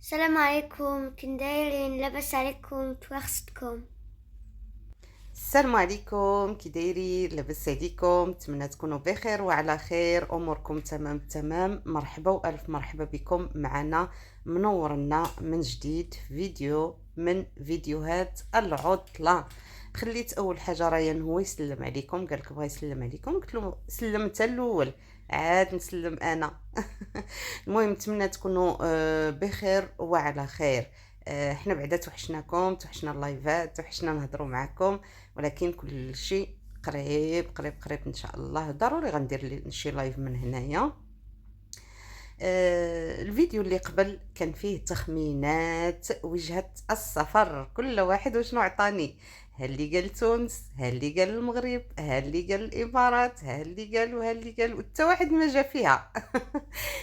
السلام عليكم، كي دايرين؟ لاباس عليكم؟ توخصتكم؟ السلام عليكم، كي دايرين؟ لاباس عليكم؟ نتمنى تكونوا بخير وعلى خير، اموركم تمام تمام. مرحبا والف مرحبا بكم معنا، منورنا من جديد في فيديو من فيديوهات العطله. خليت اول حاجه ريان هو يسلم عليكم، قالك بغا يسلم عليكم، قلت له سلم انت الاول عاد نسلم انا. المهم نتمنى تكونوا بخير وعلى خير. احنا بعدا توحشناكم، توحشنا اللايفات، توحشنا نهضروا معكم، ولكن كل شيء قريب قريب قريب ان شاء الله. ضروري غندير شي لايف من هنايا. الفيديو اللي قبل كان فيه تخمينات وجهة السفر، كل واحد وشنو عطاني. ها اللي قال تونس، ها اللي قال المغرب، ها اللي قال الامارات، ها اللي قال وها اللي قال، وحتى واحد ما جا فيها.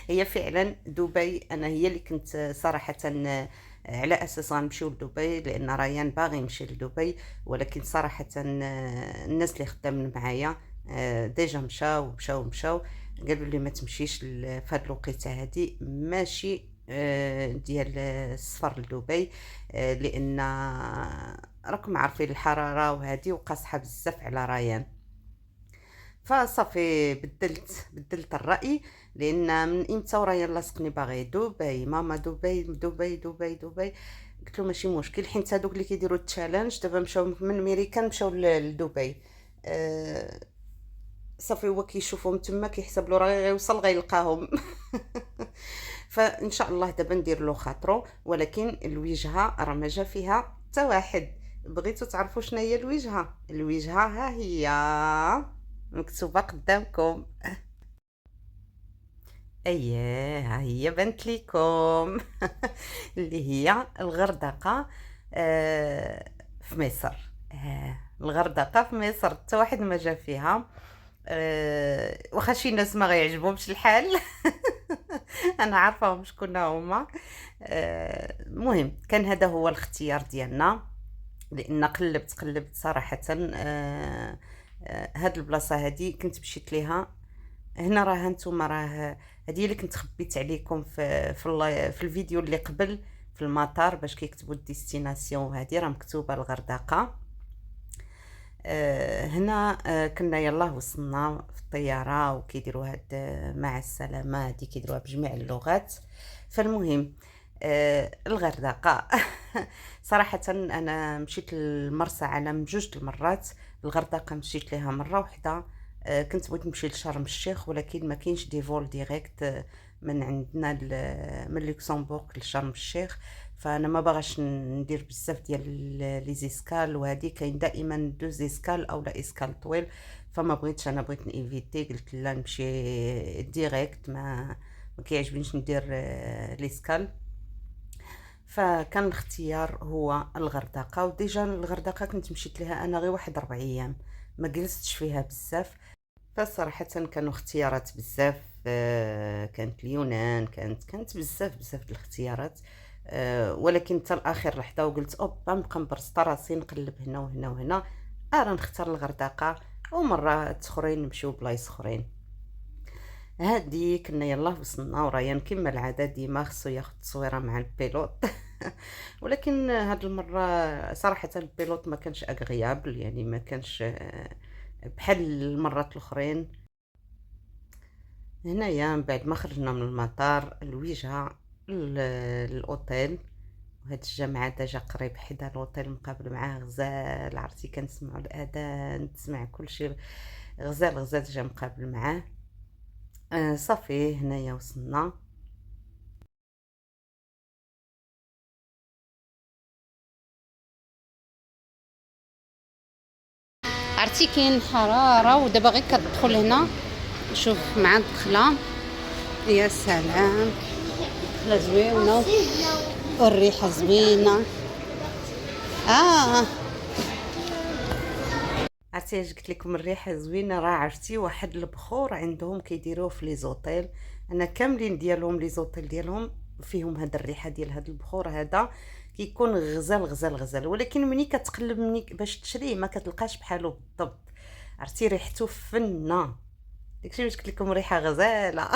هي فعلا دبي، انا هي اللي كنت صراحة على اساس غنمشيو لدبي، لان ريان باغي يمشي لدبي، ولكن صراحة الناس اللي خدامين معايا ديجا مشاو قالوا لي ما تمشيش في هاد الوقيته هادي، ماشي ديال السفر لدبي، لان راكم عارفين الحراره وهادي وقاصحه بزاف على ريان. فصافي بدلت الراي، لان من امتى وريان لاصقني باغي دبي، ماما دبي دبي دبي دبي. قلت له ماشي مشكل، حيت هادوك اللي كيديروا التشالنج دابا مشاو من ميريكان، مشاو لدبي. صافي هو كيشوفهم تما كيحسب له راه غيوصل غيلقاهم. فان شاء الله دابا ندير له خاطرو، ولكن الوجهه راه ما جا فيها حتى واحد. بغيتو تعرفوا شنو هي الوجهه؟ الوجهه ها هي مكتوبه قدامكم. اييه ها هي بنت ليكم. اللي هي الغردقه، في مصر. الغردقه في مصر، حتى واحد ما جا فيها. واخا شي ناس ما غيعجبهمش الحال. انا عارفاهم شكون هما. المهم كان هذا هو الاختيار ديالنا، لان قلبت صراحه. هاد البلاصه هادي كنت مشيت ليها. هنا راه هانتوما، راه هادي اللي كنت خبيت عليكم في الفيديو اللي قبل، في المطار باش كيكتبوا الديستيناسيون، هادي راه مكتوبه الغردقه. هنا كنا يلاه وصلنا في الطياره، وكيديروا هاد مع السلامه هادي كيديروها بجميع اللغات. فالمهم الغردقه. صراحه انا مشيت لمرسى علم جوج المرات، الغردقه مشيت ليها مره واحده. كنت بغيت نمشي لشرم الشيخ، ولكن ما كاينش دي فول ديريكت من عندنا من لوكسمبورغ لشرم الشيخ. فانا ما باغاش ندير بزاف ديال لي زيسكال، وهذه كاين دائما دو زيسكال او لا اسكال طويل. فما بغيتش، انا بغيت نيفيتي، قلت لا نمشي ديريكت، ما كيعجبنيش ندير ليسكال. فكان الاختيار هو الغردقه، وديجا الغردقه كنت مشيت لها انا غير واحد 4 ايام، ما جلستش فيها بزاف. فصراحة كانوا اختيارات بزاف. كانت اليونان، كانت بزاف بزاف د الاختيارات. ولكن حتى لاخر لحظة وقلت اوبا نبقى مبرسطة راسي نقلب هنا وهنا وهنا، راه نختار الغردقة، ومرات اخرين نمشيو بلايص اخرين. هادي كنا يلاه وصلنا، وريان كما العادة ديما خصو ياخد تصويرة مع البيلوت. ولكن هاد المرة صراحة البيلوت ما كانش اغريابل، يعني ما كانش بحال المرات الاخرين. هنايا من بعد ما خرجنا من المطار، الوجهة للأوتيل، وهاد الجامعة ديجا قريب حدا الأوتيل، مقابل معاه غزال، عرفتي كنسمعو الأذان، تسمع كلشي، غزال غزال جا مقابل معاه. صافي هنايا وصلنا. عرفتي كاين حرارة، ودابا غير كتدخل هنا، شوف مع الدخلة، يا سلام، دخلة زوينة والريحة زوينة. اه عرفتي اش قلت لكم؟ الريحه زوينه، راه عرفتي واحد البخور عندهم كيديروه في لي زوطيل، انا كاملين ديالهم لي زوطيل ديالهم فيهم هاد الريحه ديال هاد البخور هذا، كيكون غزال غزال غزال، ولكن ملي كتقلب مني باش تشريه ما كتلقاش بحالو بالضبط. عرفتي ريحته فنه، داكشي باش قلت لكم ريحه غزاله.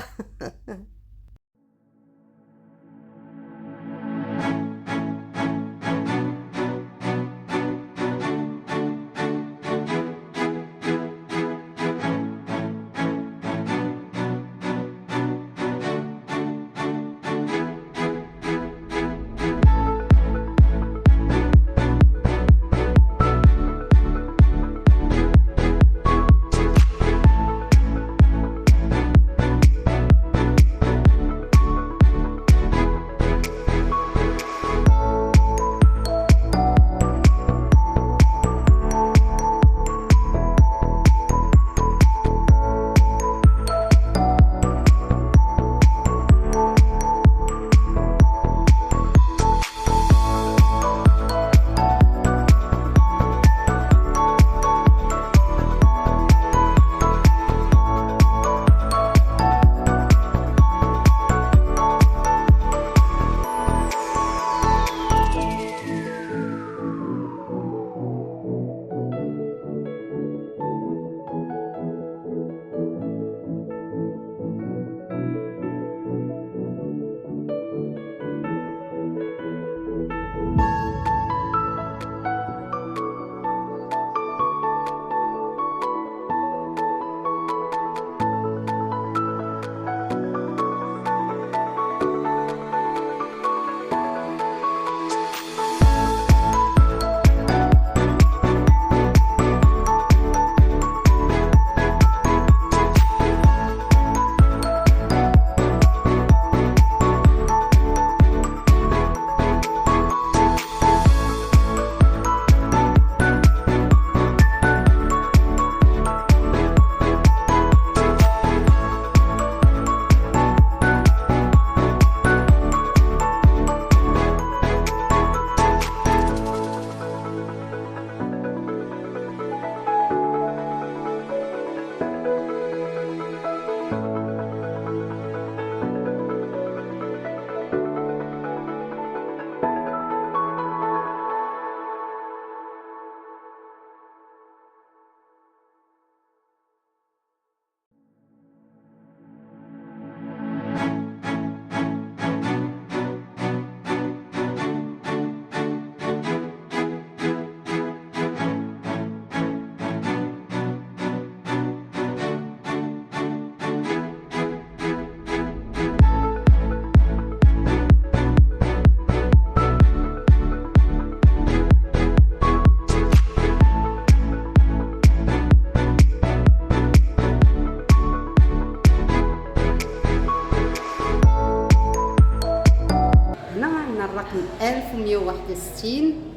هنا الرقم 1161.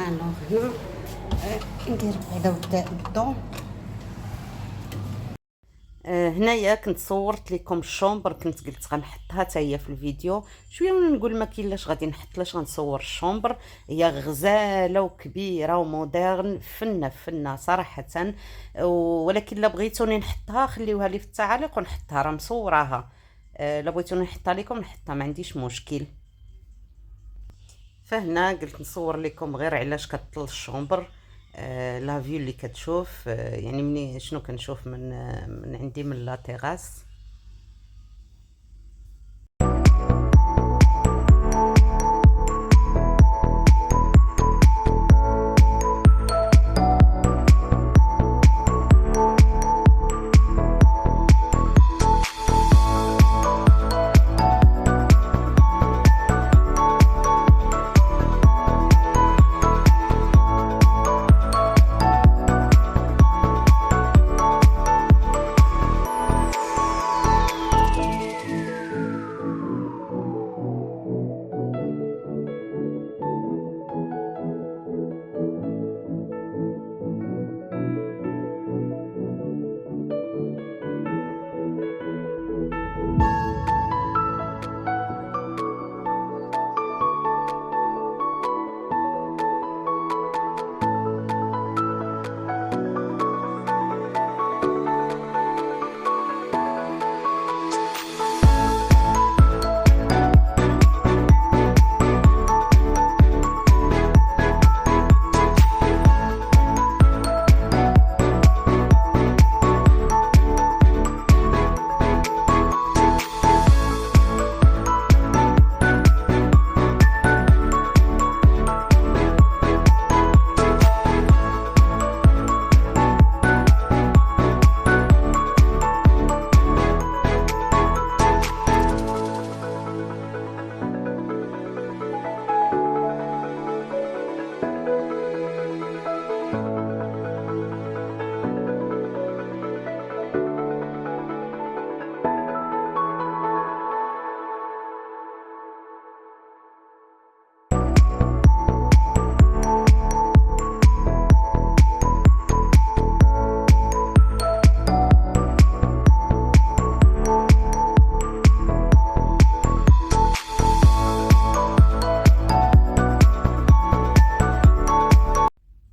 الوغ هنا ندير بعدا الضو. هنايا كنت صورت لكم الشومبر، كنت قلت غنحطها حتى هي في الفيديو شويه ونقول ما كاين لاش غادي نحط، لاش غنصور الشومبر. هي غزاله وكبيره ومودرن، فنه صراحه. ولكن لا بغيتوني نحطها خليوها لي في التعاليق ونحطها، راه مصوراها. لا بغيتوني نحطها لكم نحطها، ما عنديش مشكل. فهنا قلت نصور لكم غير علاش كطل الشومبر. لا فيو اللي كتشوف، يعني مني شنو كنشوف من عندي من لا تيغاس.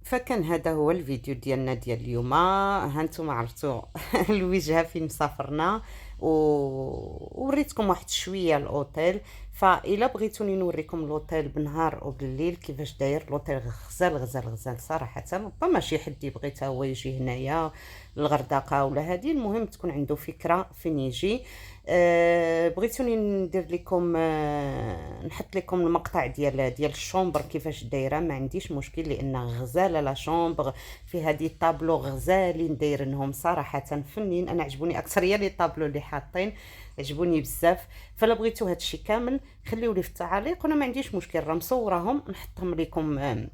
فكان هذا هو الفيديو ديالنا ديال اليوم. هانتوما عرفتوا الوجهه فين مسافرنا، ووريتكم واحد شويه الاوتيل. فإلا بغيتوني نوريكم الاوتيل بنهار او بالليل كيفاش داير الاوتيل، غزال صراحه. ربما شي حد يبغي حتى هو يجي هنايا الغردقه ولا هذه، المهم تكون عنده فكره فين يجي. بغيتوني ندير لكم نحط لكم المقطع ديال الشومبر كيفاش دايره، ما عنديش مشكل، لان غزاله لا شومبر في هذه الطابلو غزالين دايرينهم صراحه فنين. انا عجبوني اكثر هي لي طابلو اللي حاطين، عجبوني بزاف. فلا بغيتو هادشي كامل خليو لي في التعاليق، وانا ما عنديش مشكل، راه مصورهم نحطهم لكم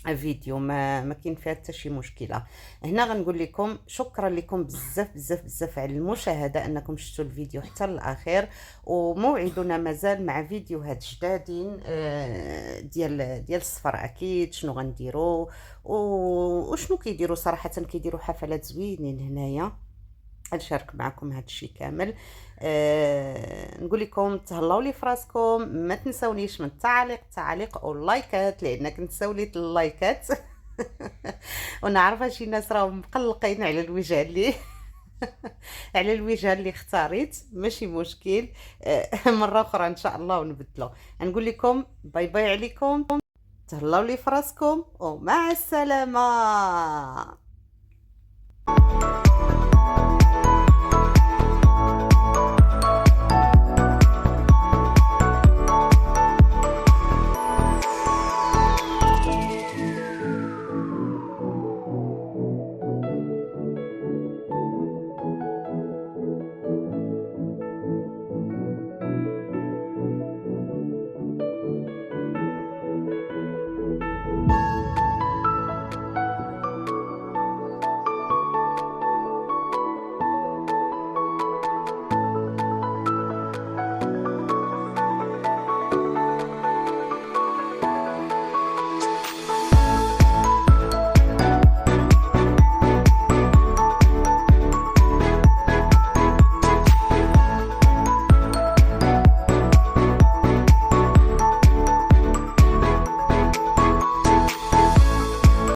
فيديو، ما كاين فيها حتى شي مشكله. هنا غنقول لكم شكرا لكم بزاف على المشاهده، انكم شفتوا الفيديو حتى للاخير. وموعدنا مازال مع فيديوهات جدادين ديال السفر اكيد، شنو غنديروا وشنو كيديروا. صراحه كيديروا حفلات زوينين هنايا، نشارك معكم هذا الشيء كامل. نقول لكم تهلاو لي فراسكم، ما تنسونيش من التعاليق واللايكات، لان كنت سوليت اللايكات وانا عارفه شي ناس راهم مقلقين على الوجه اللي على الوجه اللي اختاريت، ماشي مشكل. مره اخرى ان شاء الله ونبدلو. نقول لكم باي باي عليكم، تهلاو لي فراسكم ومع السلامه.